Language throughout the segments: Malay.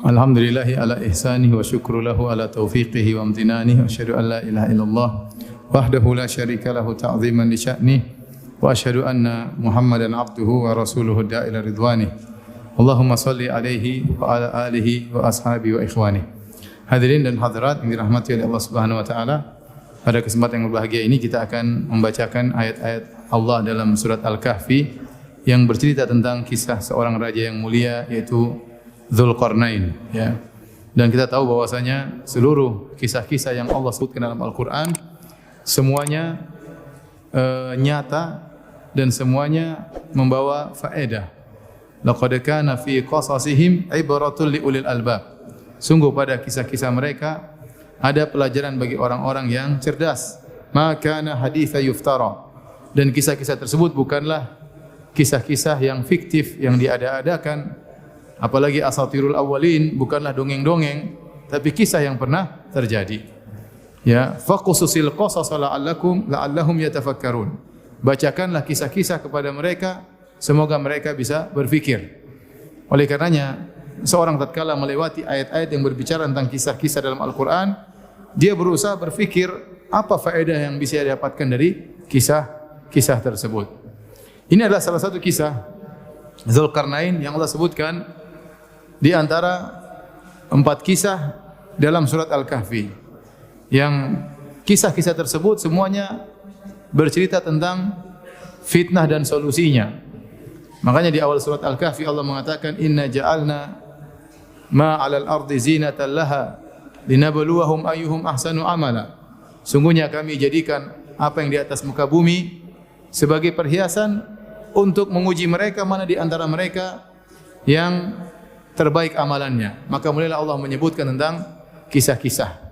Alhamdulillahi ala ihsanihi wa syukru lahu ala taufiqihi wa amtinanihi wa asyhadu an la ilaha illallah wahdahu la syarika lahu ta'ziman li sya'nihi wa asyhadu anna Muhammadan abduhu wa rasuluhu da'ila ridwanihi. Allahumma salli alaihi wa ala alihi wa ashabihi wa ikhwani. Hadirin dan hadirat yang dirahmati oleh Allah Subhanahu wa taala, pada kesempatan yang berbahagia ini kita akan membacakan ayat-ayat Allah dalam surat Al-Kahfi yang bercerita tentang kisah seorang raja yang mulia, yaitu Dzulqarnain, ya. Dan kita tahu bahwasanya seluruh kisah-kisah yang Allah sebutkan dalam Al-Qur'an semuanya nyata dan semuanya membawa faedah. Laqad kana fi qasasihim ibratun liulil albab. Sungguh pada kisah-kisah mereka ada pelajaran bagi orang-orang yang cerdas. Ma kana haditsa yuftara. Dan kisah-kisah tersebut bukanlah kisah-kisah yang fiktif yang diada-adakan. Apalagi asatirul awwalin, bukanlah dongeng-dongeng, tapi kisah yang pernah terjadi. Ya, faqsusil qasas la'allahum yatafakkarun. Bacakanlah kisah-kisah kepada mereka, semoga mereka bisa berfikir. Oleh karenanya, seorang tatkala melewati ayat-ayat yang berbicara tentang kisah-kisah dalam Al-Qur'an, dia berusaha berfikir apa faedah yang bisa didapatkan dari kisah-kisah tersebut. Ini adalah salah satu kisah Dzulqarnain yang Allah sebutkan di antara 4 kisah dalam surat Al-Kahfi, yang kisah-kisah tersebut semuanya bercerita tentang fitnah dan solusinya. Makanya di awal surat Al-Kahfi Allah mengatakan, Inna ja'alna ma 'alal ardi zinatan laha linabluwahum ayyuhum ahsanu amala. Sungguhnya kami jadikan apa yang di atas muka bumi sebagai perhiasan untuk menguji mereka mana di antara mereka yang terbaik amalannya. Maka mulailah Allah menyebutkan tentang kisah-kisah.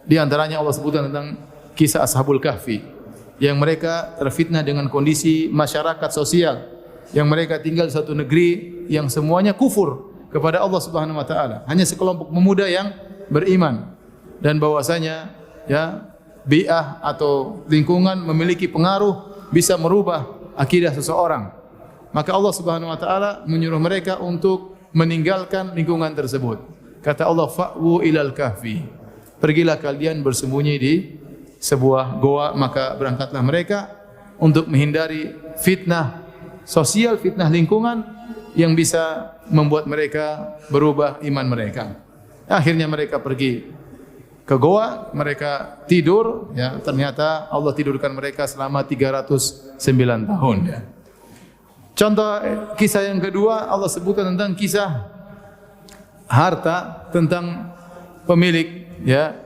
Di antaranya Allah sebutkan tentang kisah Ashabul Kahfi, yang mereka terfitnah dengan kondisi masyarakat sosial, yang mereka tinggal di satu negeri yang semuanya kufur kepada Allah Subhanahu wa taala. Hanya sekelompok pemuda yang beriman, dan bahwasanya ya bi'ah atau lingkungan memiliki pengaruh bisa merubah akidah seseorang. Maka Allah Subhanahu wa taala menyuruh mereka untuk meninggalkan lingkungan tersebut. Kata Allah, fa'wu ilal kahfi. Pergilah kalian bersembunyi di sebuah goa. Maka berangkatlah mereka untuk menghindari fitnah sosial, fitnah lingkungan yang bisa membuat mereka berubah iman mereka. Akhirnya mereka pergi ke goa, mereka tidur, ya, ternyata Allah tidurkan mereka selama 309 tahun, ya. Contoh kisah yang kedua, Allah sebutkan tentang kisah harta, tentang pemilik, ya,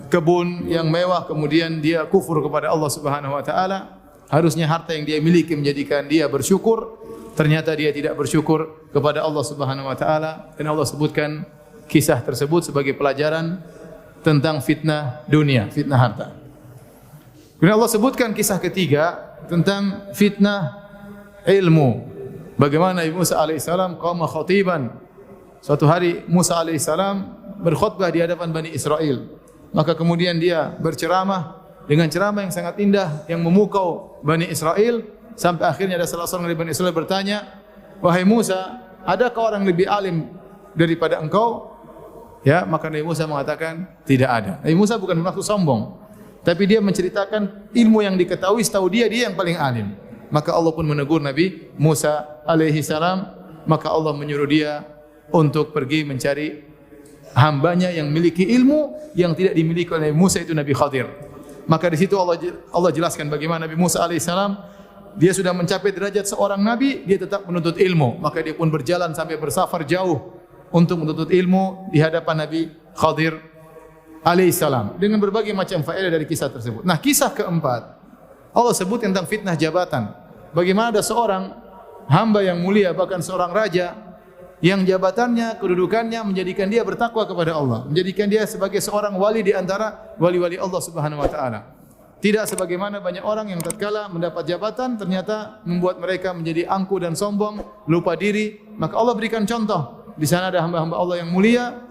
kebun yang mewah, kemudian dia kufur kepada Allah Subhanahu wa taala. Harusnya harta yang dia miliki menjadikan dia bersyukur, ternyata dia tidak bersyukur kepada Allah Subhanahu wa taala, dan Allah sebutkan kisah tersebut sebagai pelajaran tentang fitnah dunia, fitnah harta. Kemudian Allah sebutkan kisah ketiga tentang fitnah ilmu. Bagaimana Nabi Musa alaihissalam qama khatiban. Suatu hari Musa alaihissalam berkhutbah di hadapan Bani Israel. Maka kemudian dia berceramah dengan ceramah yang sangat indah yang memukau Bani Israel, sampai akhirnya ada salah seorang dari Bani Israel bertanya, "Wahai Musa, adakah orang lebih alim daripada engkau?" Ya, maka Nabi Musa mengatakan tidak ada. Nabi Musa bukan bermaksud sombong, tapi dia menceritakan ilmu yang diketahui, setahu dia yang paling alim. Maka Allah pun menegur Nabi Musa alaihi salam. Maka Allah menyuruh dia untuk pergi mencari hambanya yang memiliki ilmu yang tidak dimiliki oleh Nabi Musa, itu Nabi Khadir. Maka di situ Allah jelaskan bagaimana Nabi Musa alaihi salam, dia sudah mencapai derajat seorang nabi, dia tetap menuntut ilmu. Maka dia pun berjalan sampai bersafar jauh untuk menuntut ilmu di hadapan Nabi Khadir alaihissalam, dengan berbagai macam faedah dari kisah tersebut. Nah, kisah keempat Allah sebut tentang fitnah jabatan. Bagaimana ada seorang hamba yang mulia, bahkan seorang raja, yang jabatannya, kedudukannya menjadikan dia bertakwa kepada Allah, menjadikan dia sebagai seorang wali di antara wali-wali Allah Subhanahu wa taala. Tidak sebagaimana banyak orang yang tatkala mendapat jabatan ternyata membuat mereka menjadi angkuh dan sombong, lupa diri. Maka Allah berikan contoh. Di sana ada hamba-hamba Allah yang mulia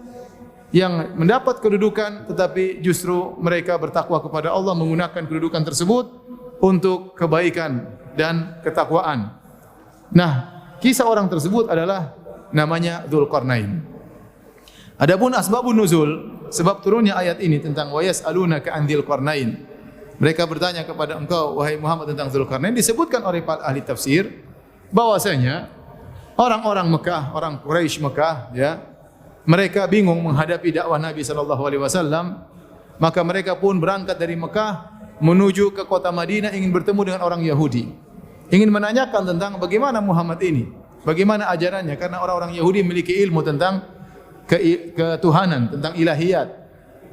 yang mendapat kedudukan, tetapi justru mereka bertakwa kepada Allah, menggunakan kedudukan tersebut untuk kebaikan dan ketakwaan. Nah, kisah orang tersebut adalah namanya Dzulqarnain. Adapun asbabun nuzul, sebab turunnya ayat ini tentang wa yas'alunaka 'an Dzulqarnain. Mereka bertanya kepada engkau wahai Muhammad tentang Dzulqarnain, disebutkan oleh para ahli tafsir bahwasanya orang-orang Mekah, orang Quraisy Mekah, ya, mereka bingung menghadapi dakwah Nabi sallallahu alaihi wasallam, maka mereka pun berangkat dari Mekah menuju ke kota Madinah ingin bertemu dengan orang Yahudi. Ingin menanyakan tentang bagaimana Muhammad ini, bagaimana ajarannya, karena orang-orang Yahudi memiliki ilmu tentang ketuhanan, tentang ilahiyat.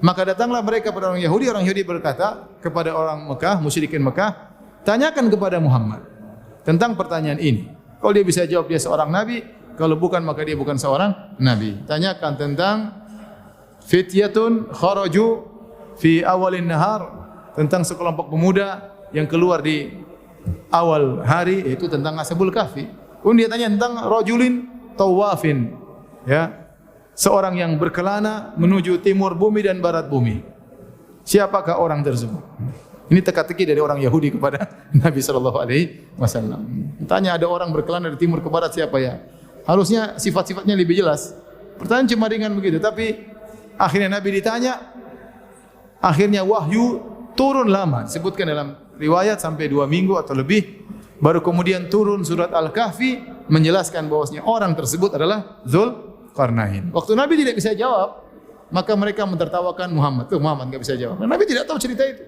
Maka datanglah mereka kepada orang Yahudi berkata kepada orang Mekah, musyrikin Mekah, tanyakan kepada Muhammad tentang pertanyaan ini. Kalau dia bisa jawab dia seorang nabi, kalau bukan maka dia bukan seorang nabi. Tanyakan tentang fityatun kharaju fi awalin nahar, tentang sekelompok pemuda yang keluar di awal hari, yaitu tentang Ashabul Kahfi. Kemudian dia tanya tentang rajulin tawafin, ya, seorang yang berkelana menuju timur bumi dan barat bumi. Siapakah orang tersebut? Ini teka-teki dari orang Yahudi kepada Nabi sallallahu alaihi wasallam. Tanya ada orang berkelana dari timur ke barat, siapa ya? Harusnya sifat-sifatnya lebih jelas. Pertanyaan cuma ringan begitu, tapi akhirnya Nabi ditanya, akhirnya wahyu turun lama. Disebutkan dalam riwayat sampai 2 minggu atau lebih, baru kemudian turun surat Al-Kahfi menjelaskan bahwasanya orang tersebut adalah Dzulqarnain. Waktu Nabi tidak bisa jawab, maka mereka mentertawakan Muhammad. Tuh Muhammad enggak bisa jawab. Nabi tidak tahu cerita itu.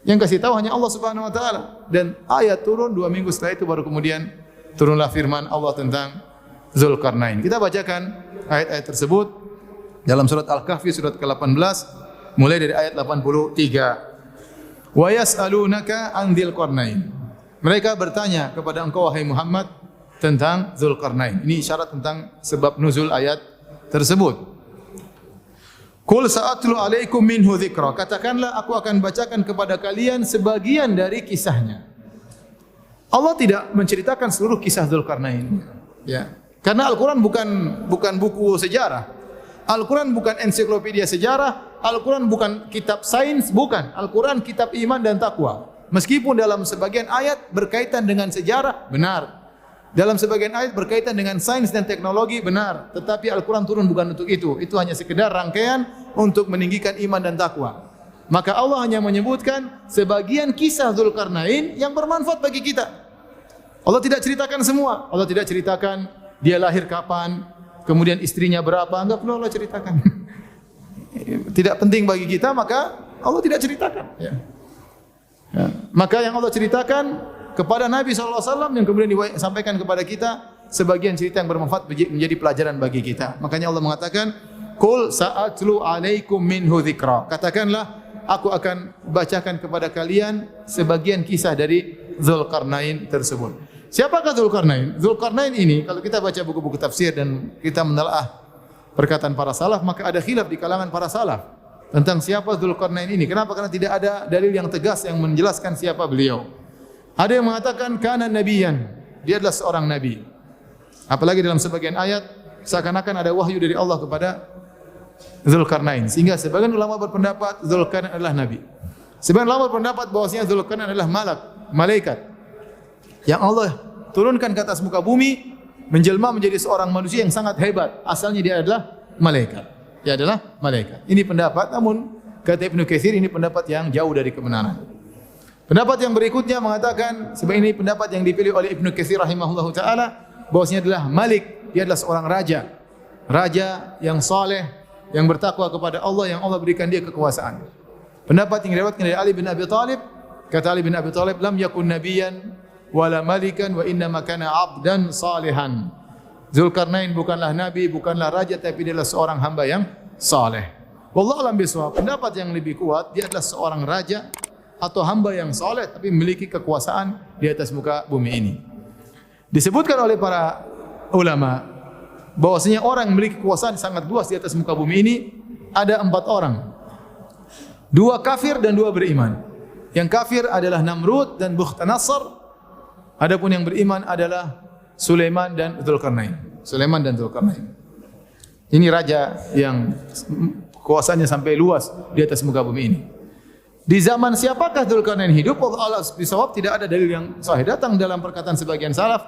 Yang kasih tahu hanya Allah Subhanahu wa taala. Dan ayat turun 2 minggu setelah itu baru kemudian turunlah firman Allah tentang Dzulqarnain. Kita bacakan ayat-ayat tersebut dalam surat Al-Kahfi surat ke-18 mulai dari ayat 83. Wa yas'alunaka 'an Dzulqarnain. Mereka bertanya kepada engkau wahai Muhammad tentang Dzulqarnain. Ini isyarat tentang sebab nuzul ayat tersebut. Qul sa'atlu 'alaikum minhu dzikra. Katakanlah aku akan bacakan kepada kalian sebagian dari kisahnya. Allah tidak menceritakan seluruh kisah Dzulqarnain. Ya. Karena Al-Qur'an bukan buku sejarah. Al-Qur'an bukan ensiklopedia sejarah, Al-Qur'an bukan kitab sains, bukan. Al-Qur'an kitab iman dan takwa. Meskipun dalam sebagian ayat berkaitan dengan sejarah, benar. Dalam sebagian ayat berkaitan dengan sains dan teknologi, benar. Tetapi Al-Quran turun bukan untuk itu. Itu hanya sekedar rangkaian untuk meninggikan iman dan takwa. Maka Allah hanya menyebutkan sebagian kisah Dzulqarnain yang bermanfaat bagi kita. Allah tidak ceritakan semua. Allah tidak ceritakan dia lahir kapan, kemudian istrinya berapa. Enggak perlu Allah ceritakan. Tidak penting bagi kita, maka Allah tidak ceritakan. Ya. Maka yang Allah ceritakan kepada Nabi SAW yang kemudian disampaikan kepada kita sebagian cerita yang bermanfaat menjadi pelajaran bagi kita. Makanya Allah mengatakan, Qul sa'atlu 'alaikum minhu dzikra. Katakanlah, aku akan bacakan kepada kalian sebagian kisah dari Dzulqarnain tersebut. Siapakah Dzulqarnain? Dzulqarnain ini kalau kita baca buku-buku tafsir dan kita menelaah perkataan para salaf, maka ada khilaf di kalangan para salaf tentang siapa Dzulqarnain ini. Kenapa? Karena tidak ada dalil yang tegas yang menjelaskan siapa beliau. Ada yang mengatakan kana nabiyan, dia adalah seorang nabi. Apalagi dalam sebagian ayat seakan-akan ada wahyu dari Allah kepada Dzulqarnain, sehingga sebagian ulama berpendapat Dzulqarnain adalah nabi. Sebagian ulama berpendapat bahwasanya Dzulqarnain adalah malaikat yang Allah turunkan ke atas muka bumi, menjelma menjadi seorang manusia yang sangat hebat. Asalnya dia adalah malaikat. Dia adalah malaikat. Ini pendapat, namun kata Ibnu Katsir ini pendapat yang jauh dari kebenaran. Pendapat yang berikutnya mengatakan, sebab ini pendapat yang dipilih oleh Ibnu Katsir rahimahullahu taala, bahwasanya adalah Malik, dia adalah seorang raja. Raja yang saleh, yang bertakwa kepada Allah, yang Allah berikan dia kekuasaan. Pendapat yang diriwayatkan dari Ali bin Abi Thalib, kata Ali bin Abi Thalib, lam yakun nabiyyan wala malikan wa inna ma kana 'abdan salihan. Dzulqarnain bukanlah nabi, bukanlah raja, tapi dia adalah seorang hamba yang saleh. Wallahu a'lam bishawab. Pendapat yang lebih kuat, dia adalah seorang raja atau hamba yang saleh tapi memiliki kekuasaan di atas muka bumi ini. Disebutkan oleh para ulama bahwasanya orang yang memiliki kekuasaan sangat luas di atas muka bumi ini ada 4 orang. 2 kafir dan 2 beriman. Yang kafir adalah Namrud dan Bukhtanasar. Adapun yang beriman adalah Sulaiman dan Dzulqarnain. Sulaiman dan Dzulqarnain. Ini raja yang kekuasaannya sampai luas di atas muka bumi ini. Di zaman siapakah Dzulqarnain hidup? Allah bisawab tidak ada dalil yang sahih. Datang dalam perkataan sebagian salaf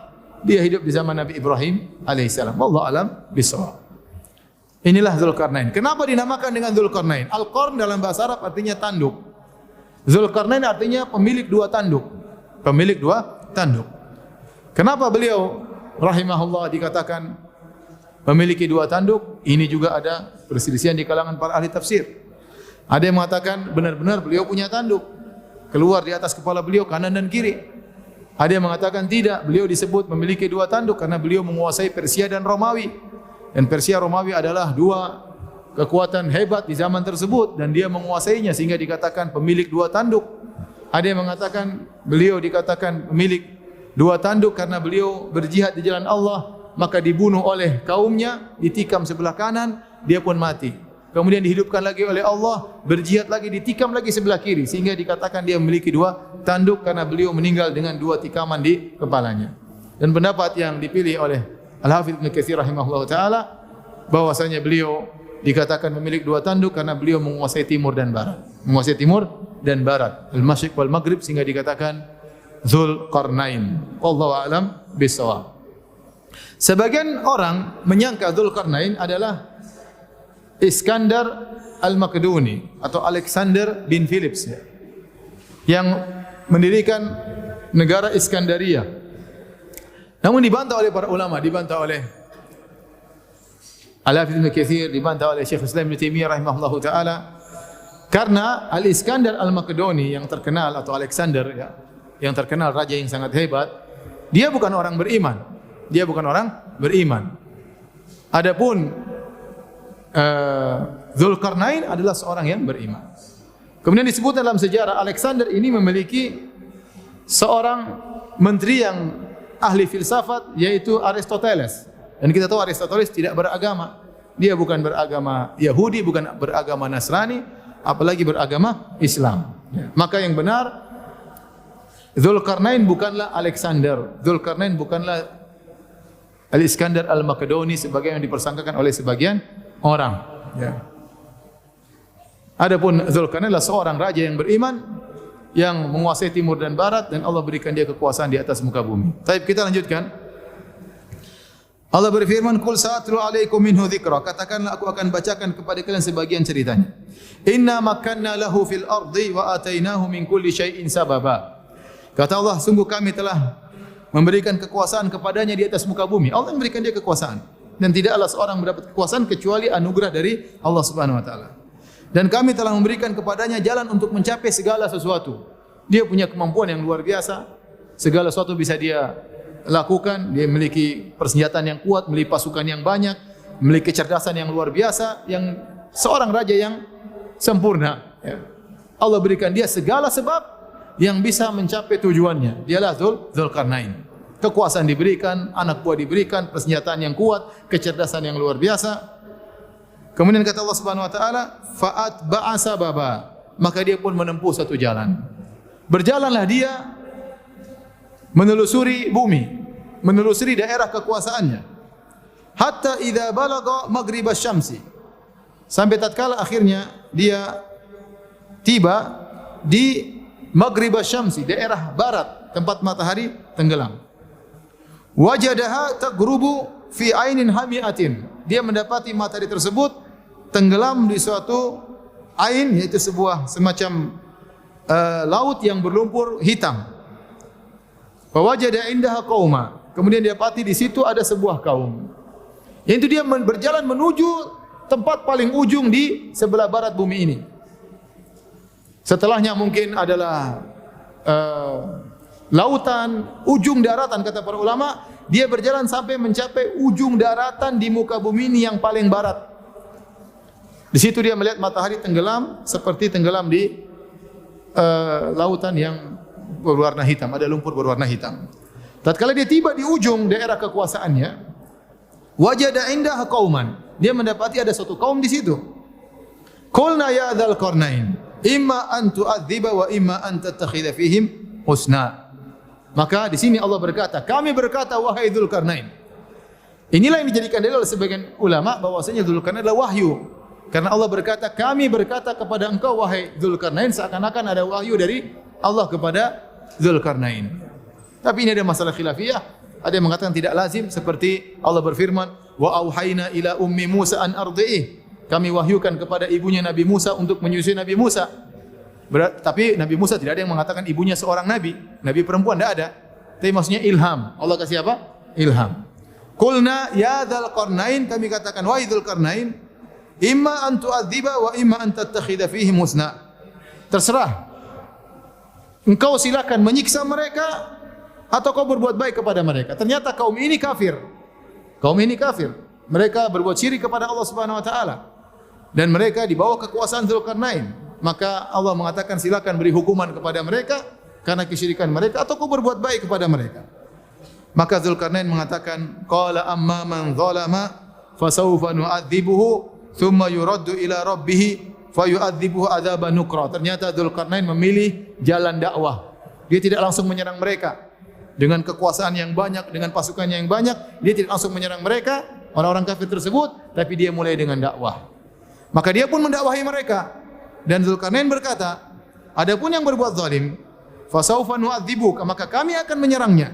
dia hidup di zaman Nabi Ibrahim alaihissalam. Wallahu alam bishawab. Inilah Dzulkarnain. Kenapa dinamakan dengan Dzulkarnain? Al-Qarn dalam bahasa Arab artinya tanduk. Dzulkarnain artinya pemilik dua tanduk. Pemilik dua tanduk. Kenapa beliau rahimahullah dikatakan memiliki dua tanduk? Ini juga ada perselisihan di kalangan para ahli tafsir. Ada yang mengatakan benar-benar beliau punya tanduk, keluar di atas kepala beliau kanan dan kiri. Ada yang mengatakan tidak, beliau disebut memiliki dua tanduk karena beliau menguasai Persia dan Romawi. Dan Persia Romawi adalah dua kekuatan hebat di zaman tersebut dan dia menguasainya sehingga dikatakan pemilik dua tanduk. Ada yang mengatakan beliau dikatakan pemilik dua tanduk karena beliau berjihad di jalan Allah, maka dibunuh oleh kaumnya, ditikam sebelah kanan, dia pun mati. Kemudian dihidupkan lagi oleh Allah, berjihad lagi, ditikam lagi sebelah kiri sehingga dikatakan dia memiliki dua tanduk karena beliau meninggal dengan dua tikaman di kepalanya. Dan pendapat yang dipilih oleh Al-Hafidz Ibnu Katsir rahimahullah taala bahwasanya beliau dikatakan memiliki dua tanduk karena beliau menguasai timur dan barat. Menguasai timur dan barat, al-Masyriq wal Maghrib, sehingga dikatakan Dzulqarnain. Wallahu a'lam bishawab. Sebagian orang menyangka Dzulqarnain adalah Iskandar Al-Makedoni atau Alexander bin Philips yang mendirikan negara Iskandaria. Namun dibantah oleh para ulama, dibantah oleh Al-Hafidz Ibnu Katsir, dibantah oleh Syekh Islam Ibnu Taimiyah rahimahullahu taala, karena Al-Iskandar Al-Makedoni yang terkenal atau Alexander ya, yang terkenal raja yang sangat hebat, dia bukan orang beriman. Dia bukan orang beriman. Adapun Dzulqarnain adalah seorang yang beriman. Kemudian disebut dalam sejarah Alexander ini memiliki seorang menteri yang ahli filsafat, yaitu Aristoteles. Dan kita tahu Aristoteles tidak beragama. Dia bukan beragama Yahudi, bukan beragama Nasrani, apalagi beragama Islam. Maka yang benar, Dzulqarnain bukanlah Alexander. Dzulqarnain bukanlah Al-Iskandar Al-Makedoni sebagaimana dipersangkakan oleh sebagian orang. Ya. Adapun Dzulqarnain adalah seorang raja yang beriman, yang menguasai timur dan barat, dan Allah berikan dia kekuasaan di atas muka bumi. Baik, kita lanjutkan. Allah berfirman, "Qul sa'atlu 'alaikum minhu dzikra." Katakanlah aku akan bacakan kepada kalian sebagian ceritanya. "Inna makkanna lahu fil ardi wa atainahu min kulli syai'in sababa." Kata Allah, sungguh kami telah memberikan kekuasaan kepadanya di atas muka bumi. Allah memberikan dia kekuasaan. Dan tidaklah seorang mendapat kekuasaan kecuali anugerah dari Allah Subhanahu wa taala. Dan kami telah memberikan kepadanya jalan untuk mencapai segala sesuatu. Dia punya kemampuan yang luar biasa. Segala sesuatu bisa dia lakukan. Dia memiliki persenjataan yang kuat, memiliki pasukan yang banyak, memiliki kecerdasan yang luar biasa, yang seorang raja yang sempurna. Ya. Allah berikan dia segala sebab yang bisa mencapai tujuannya. Dialah Dzulqarnain. Kekuasaan diberikan, anak buah diberikan, persenjataan yang kuat, kecerdasan yang luar biasa. Kemudian kata Allah Subhanahu wa taala, "Fa'atba'a sababa." Maka dia pun menempuh satu jalan. Berjalanlah dia menelusuri bumi, menelusuri daerah kekuasaannya. Hatta idza balagha maghribasy syamsi. Sampai tatkala akhirnya dia tiba di maghribasy syamsi, daerah barat, tempat matahari tenggelam. Wajadaha taghrubu fi ainin hamiatin. Dia mendapati matahari tersebut tenggelam di suatu ain, yaitu sebuah semacam laut yang berlumpur hitam. Wa wajada indaha qauma. Kemudian dia dapati di situ ada sebuah kaum. Yaitu dia berjalan menuju tempat paling ujung di sebelah barat bumi ini. Setelahnya mungkin adalah lautan, ujung daratan kata para ulama. Dia berjalan sampai mencapai ujung daratan di muka bumi ini yang paling barat. Di situ dia melihat matahari tenggelam seperti tenggelam di lautan yang berwarna hitam, ada lumpur berwarna hitam. Tatkala dia tiba di ujung daerah kekuasaannya, wajada indaha qauman. Dia mendapati ada suatu kaum di situ. Qulna ya Dzulqarnain, imma an tu'adziba wa imma an tattakhidha fihim husna. Maka di sini Allah berkata, kami berkata wahai Dzulqarnain. Inilah yang dijadikan dalil oleh sebagian ulama bahwasanya Dzulqarnain adalah wahyu. Karena Allah berkata, kami berkata kepada engkau wahai Dzulqarnain, seakan-akan ada wahyu dari Allah kepada Dzulqarnain. Tapi ini ada masalah khilafiyah. Ada yang mengatakan tidak lazim seperti Allah berfirman, "Wa auhayna ila ummi Musa an ardi'ih." Kami wahyukan kepada ibunya Nabi Musa untuk menyusui Nabi Musa. Tapi Nabi Musa tidak ada yang mengatakan ibunya seorang nabi. Nabi perempuan tidak ada. Tapi maksudnya ilham. Allah kasih apa? Ilham. Qulna ya dzal qarnain, kami katakan wahai dzul qarnain, imma an tu'adziba wa imma an tattakhidha fihim husna. Terserah. Engkau silakan menyiksa mereka atau kau berbuat baik kepada mereka. Ternyata kaum ini kafir. Kaum ini kafir. Mereka berbuat syirik kepada Allah Subhanahu wa taala. Dan mereka di bawah kekuasaan Dzulkarnain. Maka Allah mengatakan silakan beri hukuman kepada mereka karena kesyirikan mereka atau kau berbuat baik kepada mereka. Maka Dzulkarnain mengatakan, qala amma man zalama fasawfa nu'adzibuhu thumma yuraddu ila rabbih fayu'adzibuhu adzaban nukra. Ternyata Dzulkarnain memilih jalan dakwah. Dia tidak langsung menyerang mereka dengan kekuasaan yang banyak, dengan pasukannya yang banyak. Dia tidak langsung menyerang mereka, orang-orang kafir tersebut, tapi dia mulai dengan dakwah. Maka dia pun mendakwahi mereka. Dan Dzulkarnain berkata, adapun yang berbuat zalim, fasaufa nu'adzibuka, maka kami akan menyerangnya.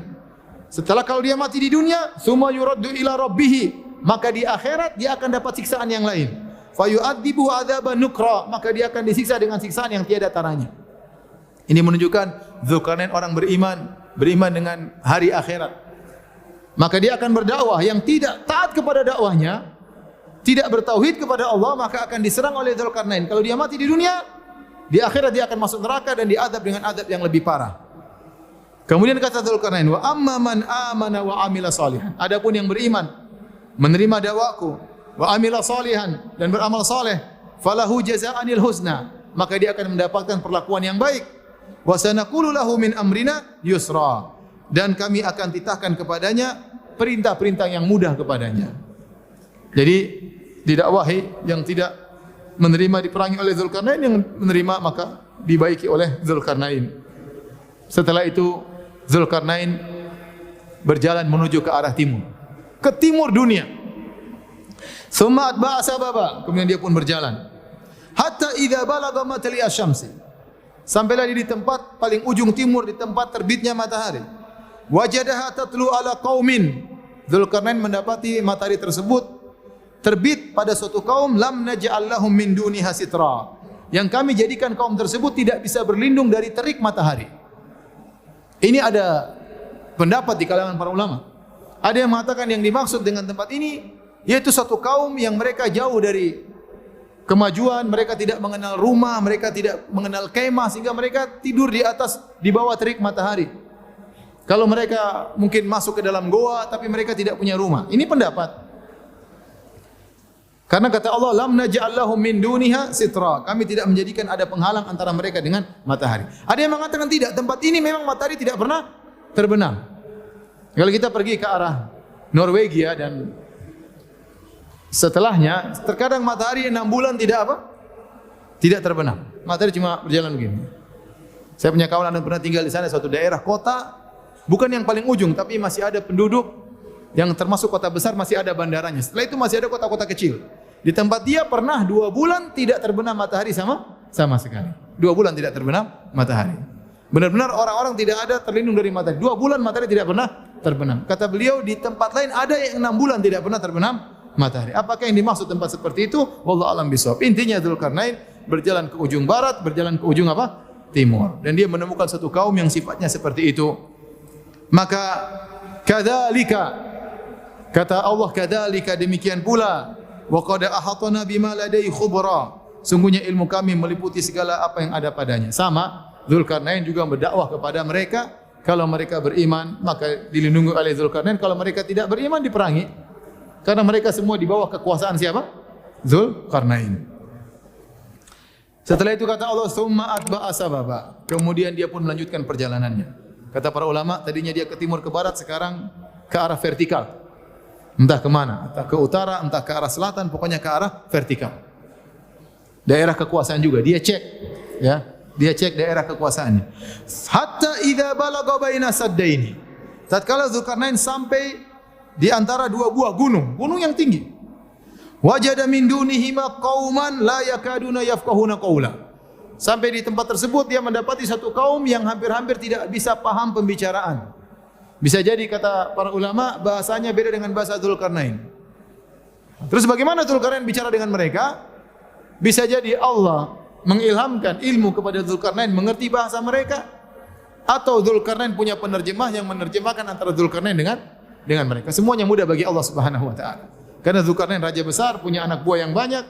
Setelah kalau dia mati di dunia, summa yuraddu ila rabbih, maka di akhirat dia akan dapat siksaan yang lain. Fayu'adzibuhu adzaban nukra, maka dia akan disiksa dengan siksaan yang tiada taranya. Ini menunjukkan Dzulkarnain orang beriman dengan hari akhirat. Maka dia akan berdakwah, yang tidak taat kepada dakwahnya, tidak bertauhid kepada Allah, maka akan diserang oleh Dzulkarnain. Kalau dia mati di dunia, di akhirat dia akan masuk neraka dan diadab dengan adab yang lebih parah. Kemudian kata Dzulkarnain, wa amma man amana wa amila salihan. Adapun yang beriman, menerima dakwaku, wa amila salihan, dan beramal saleh, falahu jazaa'anil husna, maka dia akan mendapatkan perlakuan yang baik. Wa sanaqulu lahu min amrina yusra, dan kami akan titahkan kepadanya perintah-perintah yang mudah kepadanya. Jadi didakwahi yang tidak menerima diperangi oleh Dzulkarnain, yang menerima maka dibaiki oleh Dzulkarnain. Setelah itu Dzulkarnain berjalan menuju ke arah timur, ke timur dunia. Summa atba'a sababa, kemudian dia pun berjalan. Hatta idza balagha matli asy-syamsi, sampailah dia di tempat paling ujung timur, di tempat terbitnya matahari. Wajadaha tatlu ala qaumin, Dzulkarnain mendapati matahari tersebut terbit pada suatu kaum, lam naj'al lahum min duniha sitra, yang kami jadikan kaum tersebut tidak bisa berlindung dari terik matahari. Ini ada pendapat di kalangan para ulama. Ada yang mengatakan yang dimaksud dengan tempat ini yaitu satu kaum yang mereka jauh dari kemajuan, mereka tidak mengenal rumah, mereka tidak mengenal kemah, sehingga mereka tidur di bawah terik matahari. Kalau mereka mungkin masuk ke dalam goa, tapi mereka tidak punya rumah. Ini pendapat. Karena kata Allah, lam naj'al lahum min duniha sitra, kami tidak menjadikan ada penghalang antara mereka dengan matahari. Ada yang mengatakan tidak, tempat ini memang matahari tidak pernah terbenam. Kalau kita pergi ke arah Norwegia dan setelahnya, terkadang matahari 6 bulan tidak apa? Tidak terbenam. Matahari cuma berjalan begini. Saya punya kawan yang pernah tinggal di sana, suatu daerah kota, bukan yang paling ujung, tapi masih ada penduduk. Yang termasuk kota besar, masih ada bandaranya. Setelah itu masih ada kota-kota kecil. Di tempat dia pernah 2 bulan tidak terbenam matahari sama sekali. 2 bulan tidak terbenam matahari. Benar-benar orang-orang tidak ada terlindung dari matahari. 2 bulan matahari tidak pernah terbenam. Kata beliau, di tempat lain ada yang 6 bulan tidak pernah terbenam matahari. Apakah yang dimaksud tempat seperti itu? Wallahu a'lam bishawab. Intinya Dzulkarnain berjalan ke ujung barat, berjalan ke ujung apa? Timur. Dan dia menemukan satu kaum yang sifatnya seperti itu. Maka kadzalika, kata Allah, kadzalika, demikian pula, wa qad ahatna bima ladai khubra, sungguhnya ilmu kami meliputi segala apa yang ada padanya. Sama, Dzulkarnain juga berdakwah kepada mereka. Kalau mereka beriman, maka dilindungi oleh Dzulkarnain. Kalau mereka tidak beriman, diperangi. Karena mereka semua di bawah kekuasaan siapa? Dzulkarnain. Setelah itu kata Allah, summa atba'a sababa, kemudian dia pun melanjutkan perjalanannya. Kata para ulama, tadinya dia ke timur ke barat, sekarang ke arah vertikal. Entah ke mana, entah ke utara, entah ke arah selatan, pokoknya ke arah vertikal. Daerah kekuasaan juga dia cek, ya. Dia cek daerah kekuasaannya. Hatta idza balagha baina saddaini, tatkala Dzulkarnain sampai di antara 2 buah gunung yang tinggi. Wajada min dunihima qauman la yakaduna yafqahuna qaula. Sampai di tempat tersebut dia mendapati satu kaum yang hampir-hampir tidak bisa paham pembicaraan. Bisa jadi kata para ulama bahasanya beda dengan bahasa Dzulkarnain. Terus bagaimana Dzulkarnain bicara dengan mereka? Bisa jadi Allah mengilhamkan ilmu kepada Dzulkarnain mengerti bahasa mereka, atau Dzulkarnain punya penerjemah yang menerjemahkan antara Dzulkarnain dengan mereka. Semuanya mudah bagi Allah Subhanahu wa taala. Karena Dzulkarnain raja besar, punya anak buah yang banyak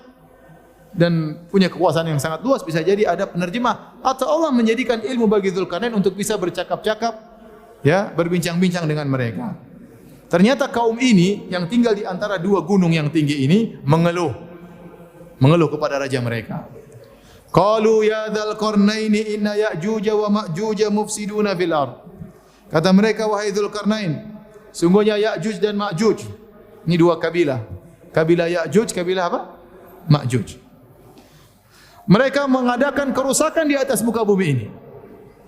dan punya kekuasaan yang sangat luas, bisa jadi ada penerjemah atau Allah menjadikan ilmu bagi Dzulkarnain untuk bisa bercakap-cakap, ya, berbincang-bincang dengan mereka. Ternyata kaum ini yang tinggal di antara dua gunung yang tinggi ini mengeluh kepada raja mereka. Qalu ya dzal qarnaini inna ya'juj wa ma'juj mufsiduna fil ard. Kata mereka, wahai Dzulkarnain, sungguhnya Ya'juj dan Ma'juj, ini dua kabilah. Kabilah Ya'juj, kabilah apa? Ma'juj. Mereka mengadakan kerusakan di atas muka bumi ini.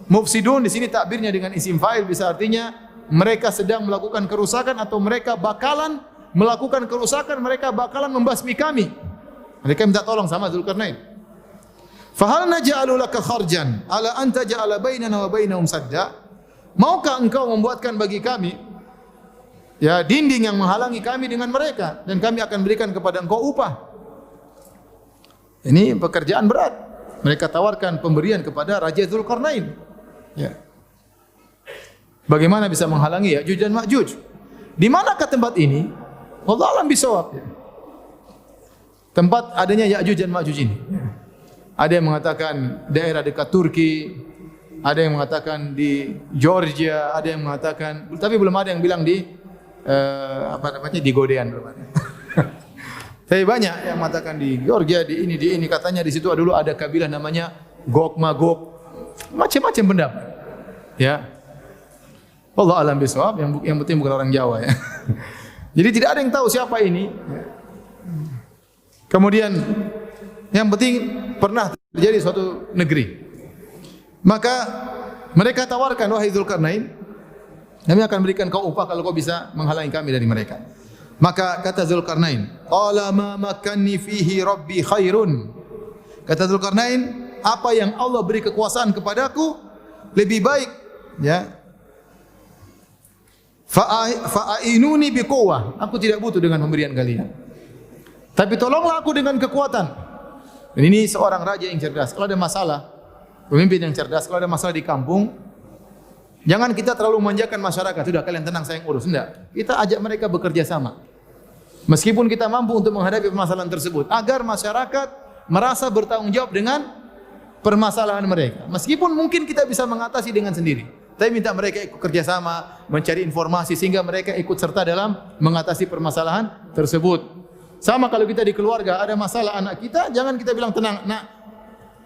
Mufsidun di sini takbirnya dengan isim fa'il, bisa artinya mereka sedang melakukan kerusakan atau mereka bakalan melakukan kerusakan, mereka bakalan membasmi kami. Mereka minta tolong sama Dzulkarnain. Fahal naj'alu laka kharjan ala an taj'ala bainana wa bainahum sadda? Maukah engkau membuatkan bagi kami, ya, dinding yang menghalangi kami dengan mereka, dan kami akan berikan kepada engkau upah? Ini pekerjaan berat. Mereka tawarkan pemberian kepada Raja Dzulkarnain. Ya. Bagaimana bisa menghalangi Ya'juj dan Ma'juj? Di manakah tempat ini? Wallahu a'lam bishawab. Tempat adanya Ya'juj dan Ma'juj ini. Ada yang mengatakan daerah dekat Turki, ada yang mengatakan di Georgia, ada yang mengatakan, tapi belum ada yang bilang di di Godean belum ada. Tapi banyak yang mengatakan di Georgia, di ini katanya di situ dulu ada kabilah namanya Gog Magog, macam-macam pendapat. Ya, wallahu a'lam bishawab. Yang penting bukan orang Jawa, ya. Jadi tidak ada yang tahu siapa ini. Kemudian yang penting pernah terjadi suatu negeri. Maka mereka tawarkan, wahai Dzulkarnain, kami akan berikan kau upah kalau kau bisa menghalangi kami dari mereka. Maka kata Dzulkarnain, qala ma makanni fihi rabbi khairun. Kata Dzulkarnain, apa yang Allah beri kekuasaan kepadaku lebih baik, ya. Fa'ainuni biquwwah. Aku tidak butuh dengan pemberian kalian, tapi tolonglah aku dengan kekuatan. Dan ini seorang raja yang cerdas. Kalau ada masalah, pemimpin yang cerdas, kalau ada masalah di kampung, jangan kita terlalu memanjakan masyarakat. Sudah, kalian tenang, saya yang urus. Tidak. Kita ajak mereka bekerja sama. Meskipun kita mampu untuk menghadapi permasalahan tersebut, agar masyarakat merasa bertanggung jawab dengan permasalahan mereka. Meskipun mungkin kita bisa mengatasi dengan sendiri, tapi minta mereka ikut kerja sama, mencari informasi sehingga mereka ikut serta dalam mengatasi permasalahan tersebut. Sama kalau kita di keluarga ada masalah anak kita, jangan kita bilang tenang, nak,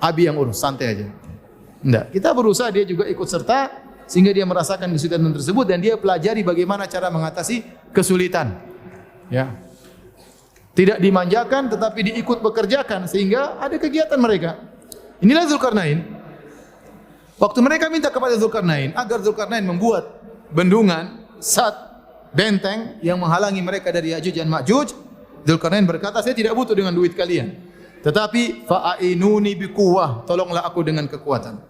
Abi yang urus, santai aja. Tidak, kita berusaha dia juga ikut serta sehingga dia merasakan kesulitan tersebut dan dia pelajari bagaimana cara mengatasi kesulitan. Ya, tidak dimanjakan tetapi diikut bekerjakan sehingga ada kegiatan mereka. Inilah Dzulkarnain. Waktu mereka minta kepada Dzulkarnain agar Dzulkarnain membuat bendungan, benteng yang menghalangi mereka dari Ya'juj dan Ma'juj, Dzulkarnain berkata, saya tidak butuh dengan duit kalian, tetapi fa'ainuni biquwwah, tolonglah aku dengan kekuatan.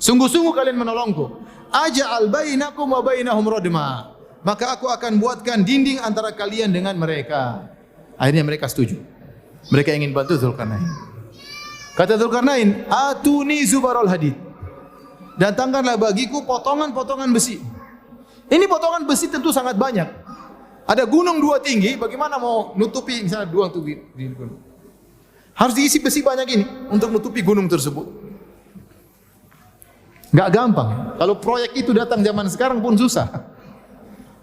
Sungguh-sungguh kalian menolongku. Aja'al bainakum wa bainahum radma, maka aku akan buatkan dinding antara kalian dengan mereka. Akhirnya mereka setuju. Mereka ingin bantu Dzulkarnain. Kata Dzulkarnain, atuni zubarul hadid, datangkanlah bagiku potongan-potongan besi. Ini potongan besi tentu sangat banyak. Ada gunung dua tinggi, bagaimana mau nutupi misalnya dua di gunung? Harus diisi besi banyak ini untuk nutupi gunung tersebut. Enggak gampang. Kalau proyek itu datang zaman sekarang pun susah.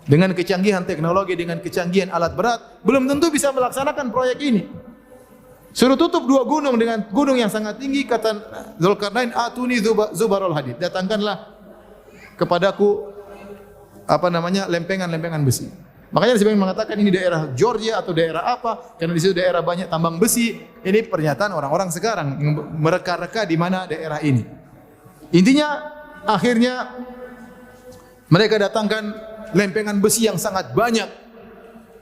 Dengan kecanggihan teknologi, dengan kecanggihan alat berat, belum tentu bisa melaksanakan proyek ini. Suruh tutup dua gunung dengan gunung yang sangat tinggi, kata Dzulkarnain, atuni zubarul hadid, datangkanlah kepadaku lempengan-lempengan besi. Makanya sebagian mengatakan ini daerah Georgia atau daerah apa, karena di situ daerah banyak tambang besi. Ini pernyataan orang-orang sekarang yang mereka-reka di mana daerah ini. Intinya akhirnya mereka datangkan lempengan besi yang sangat banyak,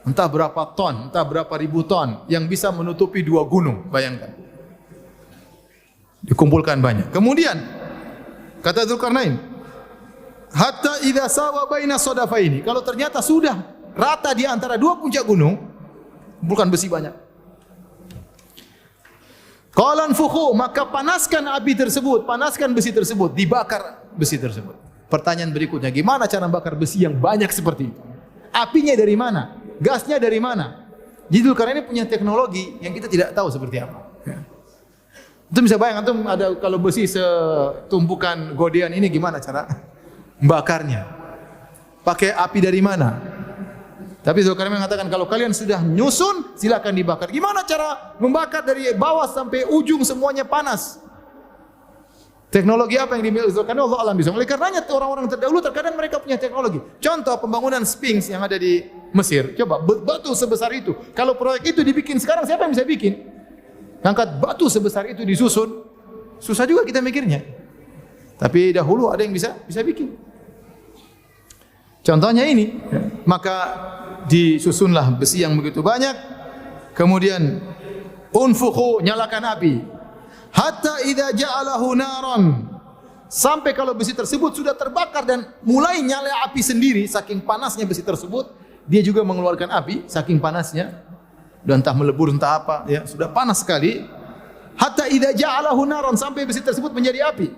entah berapa ton, entah berapa ribu ton, yang bisa menutupi dua gunung. Bayangkan, dikumpulkan banyak. Kemudian kata Dzulkarnain, hatta idza sawa baina sadafaini. Kalau ternyata sudah rata di antara dua puncak gunung, bukan besi banyak. Qalan fukhu, maka panaskan api tersebut, panaskan besi tersebut, dibakar besi tersebut. Pertanyaan berikutnya, gimana cara bakar besi yang banyak seperti itu? Apinya dari mana? Gasnya dari mana? Jadi Dzulkarnain punya teknologi yang kita tidak tahu seperti apa. Itu bisa bayang antum ada kalau besi setumpukan godean ini gimana cara bakarnya? Pakai api dari mana? Tapi Dzulkarnain mengatakan kalau kalian sudah nyusun silakan dibakar. Gimana cara membakar dari bawah sampai ujung semuanya panas? Teknologi apa yang dimiliki Dzulkarnain Allah alam bisa. Oleh karenanya orang-orang terdahulu terkadang mereka punya teknologi. Contoh pembangunan Sphinx yang ada di Mesir. Coba batu sebesar itu. Kalau proyek itu dibikin sekarang siapa yang bisa bikin? Angkat batu sebesar itu disusun. Susah juga kita mikirnya. Tapi dahulu ada yang bisa bikin. Contohnya ini. Maka disusunlah besi yang begitu banyak. Kemudian unfukhu, nyalakan api. Hatta idza ja'alahu naran, sampai kalau besi tersebut sudah terbakar dan mulai nyala api sendiri saking panasnya besi tersebut, dia juga mengeluarkan api saking panasnya. Dan entah melebur entah apa, ya, sudah panas sekali. Hatta idza ja'alahu naran, sampai besi tersebut menjadi api.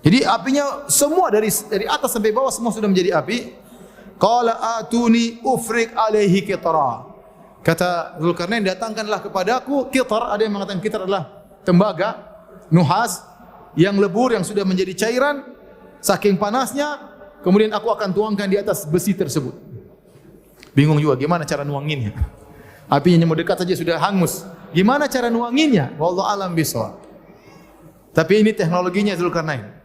Jadi apinya semua dari atas sampai bawah semua sudah menjadi api. Qala atuni ufrik alaihi qitra. Kata Dzulkarnain, datangkanlah kepadaku qitar. Ada yang mengatakan qitar adalah tembaga, nuhas yang lebur yang sudah menjadi cairan saking panasnya, kemudian aku akan tuangkan di atas besi tersebut. Bingung juga gimana cara nuanginnya. Apinya mau dekat saja sudah hangus. Gimana cara nuanginnya? Wallahu alam bishawab. Tapi ini teknologinya Dzulkarnain.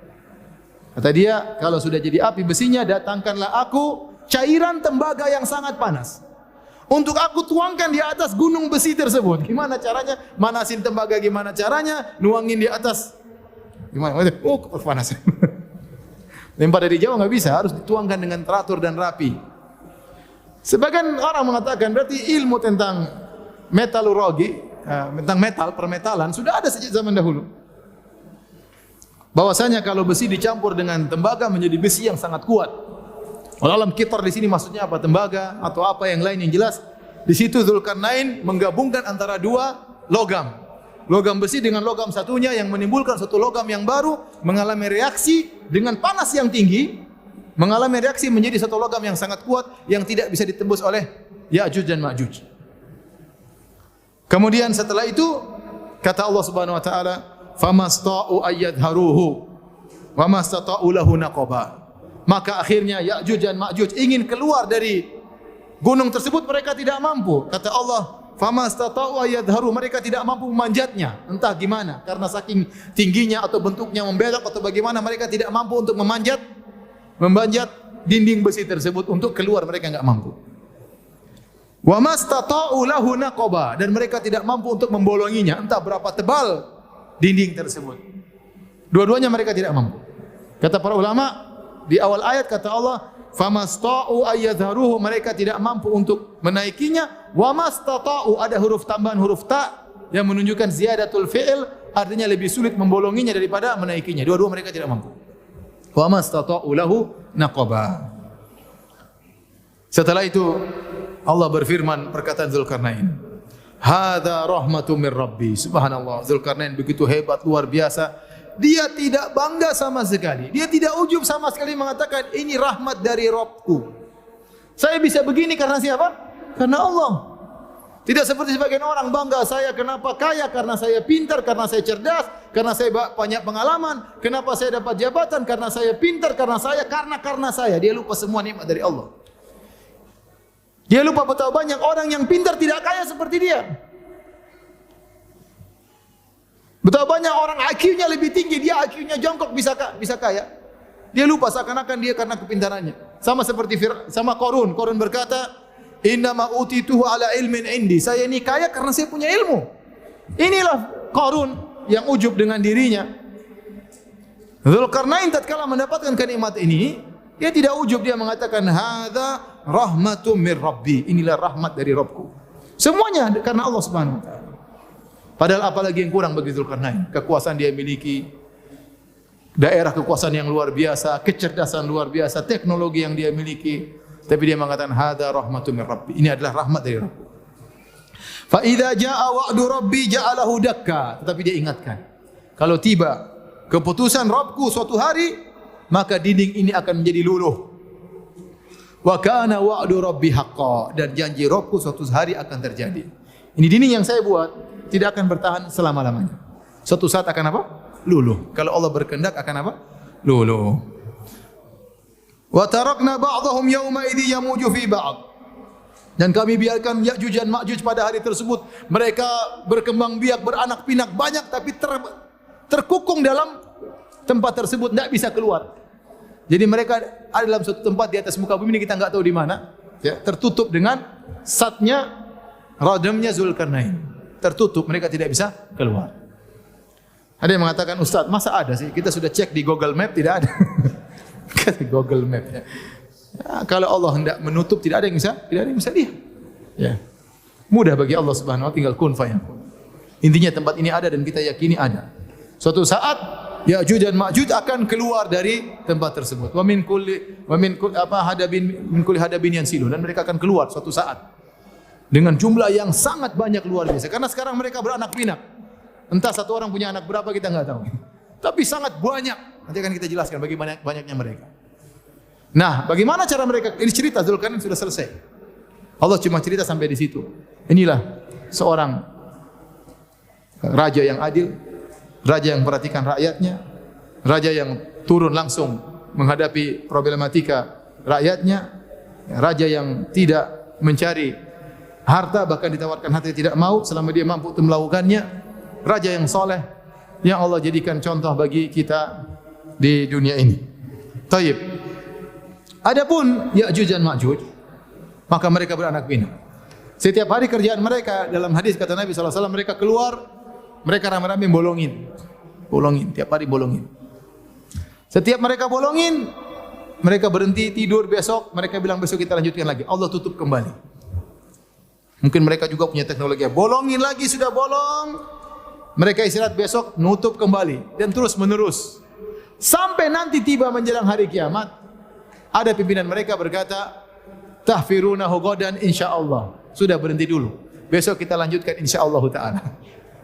Kata dia, kalau sudah jadi api besinya, datangkanlah aku cairan tembaga yang sangat panas. Untuk aku tuangkan di atas gunung besi tersebut. Gimana caranya? Manasin tembaga gimana caranya? Nuangin di atas. Gimana? Oh, panas. Lempar dari jauh nggak bisa, harus dituangkan dengan teratur dan rapi. Sebagian orang mengatakan berarti ilmu tentang metalurgi, tentang metal, permetalan sudah ada sejak zaman dahulu. Bahwasanya kalau besi dicampur dengan tembaga menjadi besi yang sangat kuat. Alam qitar di sini maksudnya apa? Tembaga atau apa yang lain yang jelas. Di situ Dzulkarnain menggabungkan antara dua logam. Logam besi dengan logam satunya yang menimbulkan satu logam yang baru mengalami reaksi dengan panas yang tinggi, mengalami reaksi menjadi satu logam yang sangat kuat yang tidak bisa ditembus oleh Ya'juj dan Ma'juj. Kemudian setelah itu kata Allah Subhanahu wa taala, "Famasta'u ayyadharuhu wa mastata'u lahu naqaba." Maka akhirnya Ya'juj dan Ma'juj ingin keluar dari gunung tersebut, mereka tidak mampu. Kata Allah, "Famastata'u ayyadharu," mereka tidak mampu memanjatnya. Entah gimana, karena saking tingginya atau bentuknya membelok atau bagaimana, mereka tidak mampu untuk memanjat dinding besi tersebut. Untuk keluar mereka enggak mampu. Wa mastata'u lahu naqaba, dan mereka tidak mampu untuk membolonginya, entah berapa tebal dinding tersebut. Dua-duanya mereka tidak mampu. Kata para ulama, di awal ayat kata Allah, "Famasta'u ayyadharuhu," mereka tidak mampu untuk menaikinya. Wa mastata'u, ada huruf tambahan huruf ta yang menunjukkan ziyadatul fi'il, artinya lebih sulit membolonginya daripada menaikinya. Dua-dua mereka tidak mampu. Wa mastata'u lahu naqaba. Setelah itu Allah berfirman perkataan Dzulkarnain, "Hadza rahmatun mir Rabbi." Subhanallah, Dzulkarnain begitu hebat, luar biasa. Dia tidak bangga sama sekali. Dia tidak ujub sama sekali mengatakan ini rahmat dari Rabbku. Saya bisa begini karena siapa? Karena Allah. Tidak seperti sebagian orang bangga, saya kenapa kaya? Karena saya pintar, karena saya cerdas, karena saya banyak pengalaman. Kenapa saya dapat jabatan? Karena saya pintar, karena saya. Dia lupa semua nikmat dari Allah. Dia lupa betapa banyak orang yang pintar tidak kaya seperti dia. Betapa banyak orang IQ-nya lebih tinggi, dia IQ-nya jongkok bisa kaya. Dia lupa seakan-akan dia karena kepintarannya. Sama seperti sama Qarun. Qarun berkata, "Innama utituhu ala ilmin indi." Saya ini kaya karena saya punya ilmu. Inilah Qarun yang ujub dengan dirinya. Dzulkarnain tatkala mendapatkan kenikmat ini, dia tidak ujub, dia mengatakan, "Hadza rahmatun mir Rabbi." Inilah rahmat dari Rabbku. Semuanya karena Allah Subhanahu wa taala. Padahal apalagi yang kurang bagi Dzulkarnain? Kekuasaan dia miliki, daerah kekuasaan yang luar biasa, kecerdasan luar biasa, teknologi yang dia miliki, tapi dia mengatakan hadza rahmatun min rabbi. Ini adalah rahmat dari Rabb. Fa idza jaa wa'du rabbi ja'alahu dakka. Tetapi dia ingatkan, kalau tiba keputusan Rabbku suatu hari, maka dinding ini akan menjadi luluh. Wa kana wa'du rabbi haqqan, dan janji Rabbku suatu hari akan terjadi. Ini dinding yang saya buat tidak akan bertahan selama-lamanya. Suatu saat akan apa? Luluh. Kalau Allah berkehendak akan apa? Luluh. Wa tarakna ba'dahum yawma idzi yamuju fi ba'd. Dan kami biarkan Ya'juj dan Ma'juj pada hari tersebut mereka berkembang biak, beranak pinak banyak, tapi terkukung dalam tempat tersebut, tidak bisa keluar. Jadi mereka ada dalam suatu tempat di atas muka bumi ini, kita enggak tahu di mana, ya, tertutup dengan satnya, radamnya Zulkarnain. Tertutup, mereka tidak bisa keluar. Ada yang mengatakan, Ustaz, masa ada sih? Kita sudah cek di Google Map, tidak ada. Kata Google Map, ya. Ya, kalau Allah hendak menutup, tidak ada yang bisa lihat. Ya. Mudah bagi Allah Subhanahu wa taala, tinggal kun fayakun. Intinya tempat ini ada dan kita yakini ada. Suatu saat Ya'juj dan Ma'juj akan keluar dari tempat tersebut. Wa min kulli hadabin yansilun, dan mereka akan keluar suatu saat dengan jumlah yang sangat banyak, luar biasa. Karena sekarang mereka beranak pinak. Entah satu orang punya anak berapa kita enggak tahu. Tapi sangat banyak. Nanti akan kita jelaskan bagaimana banyaknya mereka. Nah, bagaimana cara mereka? Ini cerita Zulkarnain sudah selesai. Allah cuma cerita sampai di situ. Inilah seorang raja yang adil, raja yang memperhatikan rakyatnya, raja yang turun langsung menghadapi problematika rakyatnya, raja yang tidak mencari harta, bahkan ditawarkan harta tidak mau selama dia mampu untuk melakukannya, raja yang soleh yang Allah jadikan contoh bagi kita di dunia ini. Taib. Adapun Ya'juj dan Ma'juj, maka mereka beranak pinak. Setiap hari kerjaan mereka, dalam hadis kata Nabi SAW, mereka keluar, mereka ramai-ramai bolongin, tiap hari bolongin. Setiap mereka bolongin, mereka berhenti tidur besok, mereka bilang besok kita lanjutkan lagi. Allah tutup kembali. Mungkin mereka juga punya teknologi. Bolongin lagi, sudah bolong, mereka istirahat besok, nutup kembali, dan terus menerus. Sampai nanti tiba menjelang hari kiamat, ada pimpinan mereka berkata, tahfirunahu ghadan insyaallah. Sudah, berhenti dulu. Besok kita lanjutkan insyaallah taala.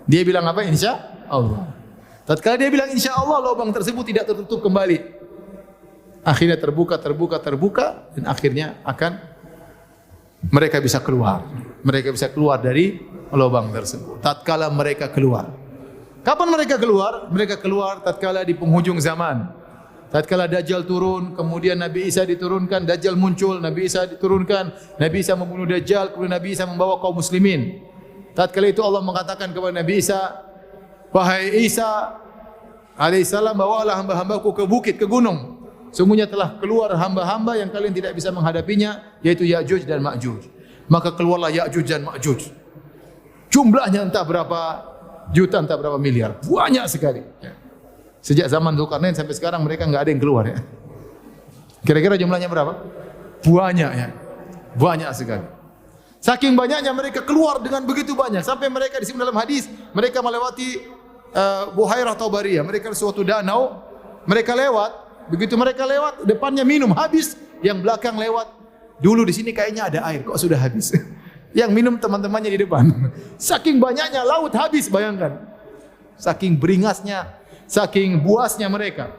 Dia bilang apa? Insyaallah. Tatkala dia bilang insyaallah, lubang tersebut tidak tertutup kembali. Akhirnya terbuka dan akhirnya akan mereka bisa keluar. Mereka bisa keluar dari lubang tersebut. Tatkala mereka keluar. Kapan mereka keluar? Mereka keluar tatkala di penghujung zaman. Tatkala Dajjal turun, kemudian Nabi Isa diturunkan, Dajjal muncul, Nabi Isa diturunkan, Nabi Isa membunuh Dajjal, kemudian Nabi Isa membawa kaum muslimin. Tatkala itu Allah mengatakan kepada Nabi Isa, wahai Isa alaihissalam, bawalah hamba-hambaku ke bukit, ke gunung. Sungguhnya telah keluar hamba-hamba yang kalian tidak bisa menghadapinya, yaitu Ya'juj dan Ma'juj. Maka keluarlah Ya'juj dan Ma'juj. Jumlahnya entah berapa juta, entah berapa miliar. Banyak sekali. Sejak zaman Zulkarnain sampai sekarang mereka enggak ada yang keluar, ya. Kira-kira jumlahnya berapa? Banyak, ya. Banyak sekali. Saking banyaknya mereka keluar dengan begitu banyak, sampai mereka disebut dalam hadis, mereka melewati Buhairah Tabariyah. Mereka suatu danau, mereka lewat. Begitu mereka lewat, depannya minum habis, yang belakang lewat. Dulu di sini kayaknya ada air, kok sudah habis. Yang minum teman-temannya di depan. Saking banyaknya laut habis, bayangkan. Saking beringasnya, saking buasnya mereka.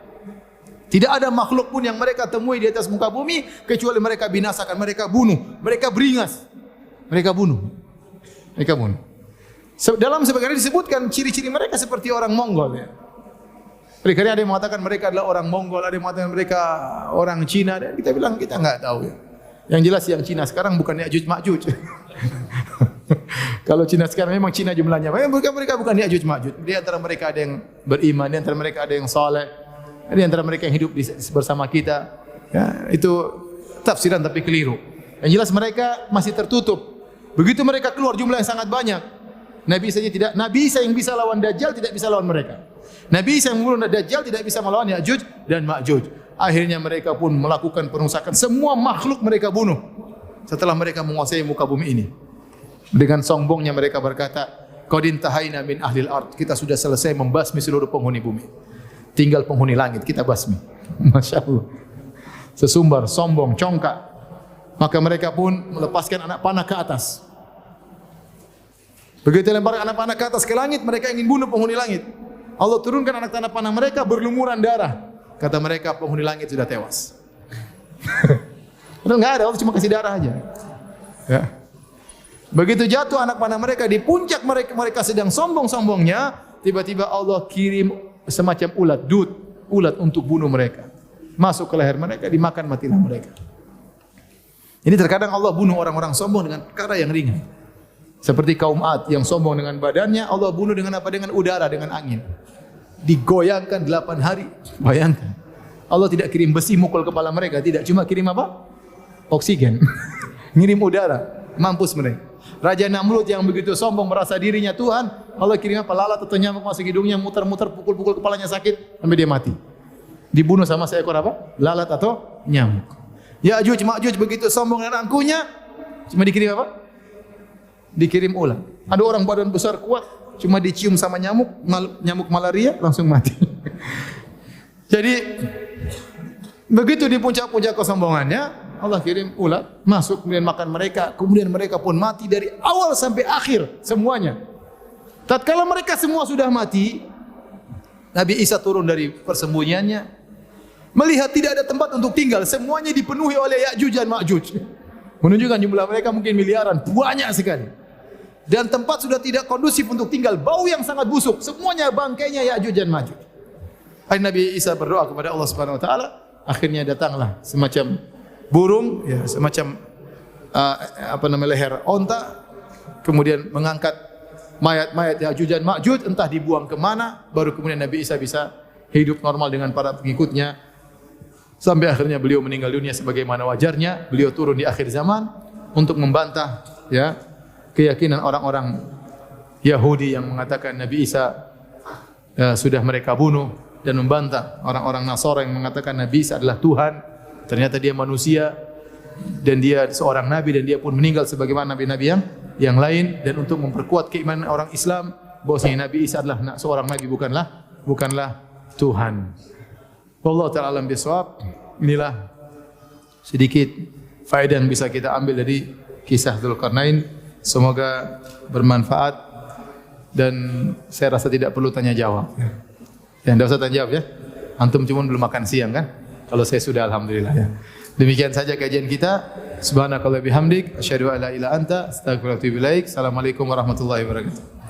Tidak ada makhluk pun yang mereka temui di atas muka bumi kecuali mereka binasakan, mereka bunuh, mereka beringas. Mereka bunuh. Dalam sebagian disebutkan ciri-ciri mereka seperti orang Mongol, ya. Mereka ada yang mengatakan mereka adalah orang Mongol, ada yang mengatakan mereka orang Cina, dan kita bilang kita enggak tahu, ya. Yang jelas yang Cina sekarang bukan Ya'juj Ma'juj. Kalau Cina sekarang memang Cina jumlahnya, mereka bukan Ya'juj Ma'juj. Di antara mereka ada yang beriman, di antara mereka ada yang saleh, di antara mereka yang hidup bersama kita. Ya, itu tafsiran tapi keliru. Yang jelas mereka masih tertutup. Begitu mereka keluar jumlah yang sangat banyak. Nabi Isa yang bisa lawan Dajjal tidak bisa lawan mereka. Nabi Isa yang membunuh Dajjal tidak bisa melawan Ya'juj dan Ma'juj. Akhirnya mereka pun melakukan perusakan, semua makhluk mereka bunuh. Setelah mereka menguasai muka bumi ini, dengan sombongnya mereka berkata, qad intahaina min ahlil ard, kita sudah selesai membasmi seluruh penghuni bumi. tinggal penghuni langit kita basmi. Masya Allah. Sesumbar, sombong, congkak. Maka mereka pun melepaskan anak panah ke atas. Begitu lempar anak panah ke atas ke langit, mereka ingin bunuh penghuni langit. Allah turunkan anak panah mereka, berlumuran darah. Kata mereka, penghuni langit sudah tewas. Padahal enggak ada, Allah cuma kasih darah aja. Ya. Begitu jatuh anak panah mereka di puncak mereka sedang sombong-sombongnya, tiba-tiba Allah kirim semacam ulat untuk bunuh mereka. Masuk ke leher mereka, dimakan matilah mereka. Ini terkadang Allah bunuh orang-orang sombong dengan perkara yang ringan. Seperti kaum Ad yang sombong dengan badannya, Allah bunuh dengan apa? Dengan udara, dengan angin. Digoyangkan 8 hari. Bayangkan. Allah tidak kirim besi mukul kepala mereka, tidak, cuma kirim apa? Oksigen. Ngirim udara, mampus mereka. Raja Namrud yang begitu sombong merasa dirinya Tuhan, Allah kirim apa? Lalat atau nyamuk masuk hidungnya, muter-muter, pukul-pukul kepalanya sakit sampai dia mati. Dibunuh sama seekor apa? Lalat atau nyamuk. Ya'juj Ma'juj begitu sombong dan angkuhnya, cuma dikirim apa? Dikirim ulat. Ada orang badan besar kuat, cuma dicium sama nyamuk malaria langsung mati. Jadi begitu di puncak-puncak kesombongannya, Allah kirim ulat, masuk kemudian makan mereka, kemudian mereka pun mati dari awal sampai akhir semuanya. Tatkala mereka semua sudah mati, Nabi Isa turun dari persembunyiannya, melihat tidak ada tempat untuk tinggal, semuanya dipenuhi oleh Ya'juj dan Ma'juj. Menunjukkan jumlah mereka mungkin miliaran, banyak sekali. Dan tempat sudah tidak kondusif untuk tinggal, bau yang sangat busuk, semuanya bangkainya Ya'juj dan Ma'juj. Nabi Isa berdoa kepada Allah Subhanahu wa taala, akhirnya datanglah semacam burung, ya, semacam leher onta, kemudian mengangkat mayat-mayat Ya'juj dan Ma'juj, entah dibuang ke mana, baru kemudian Nabi Isa bisa hidup normal dengan para pengikutnya, sampai akhirnya beliau meninggal dunia sebagaimana wajarnya. Beliau turun di akhir zaman untuk membantah, ya, keyakinan orang-orang Yahudi yang mengatakan Nabi Isa sudah mereka bunuh, dan membantah orang-orang Nasara yang mengatakan Nabi Isa adalah Tuhan. Ternyata dia manusia dan dia seorang nabi, dan dia pun meninggal sebagaimana nabi-nabi yang lain, dan untuk memperkuat keimanan orang Islam bahwasanya Nabi Isa adalah seorang nabi, bukanlah Tuhan. Wallahu ta'ala alam bisawab. Inilah sedikit faedah yang bisa kita ambil dari kisah Dzulqarnain. Semoga bermanfaat, dan saya rasa tidak perlu tanya jawab. Ya, tidak usah tanya jawab ya. Antum cuma belum makan siang kan? Kalau saya sudah, alhamdulillah ya. Demikian saja kajian kita. Subhanakallahumma bihamdik, asyhadu an la ilaha illa anta, astaghfiruka wa atubu ilaik. Assalamualaikum warahmatullahi wabarakatuh.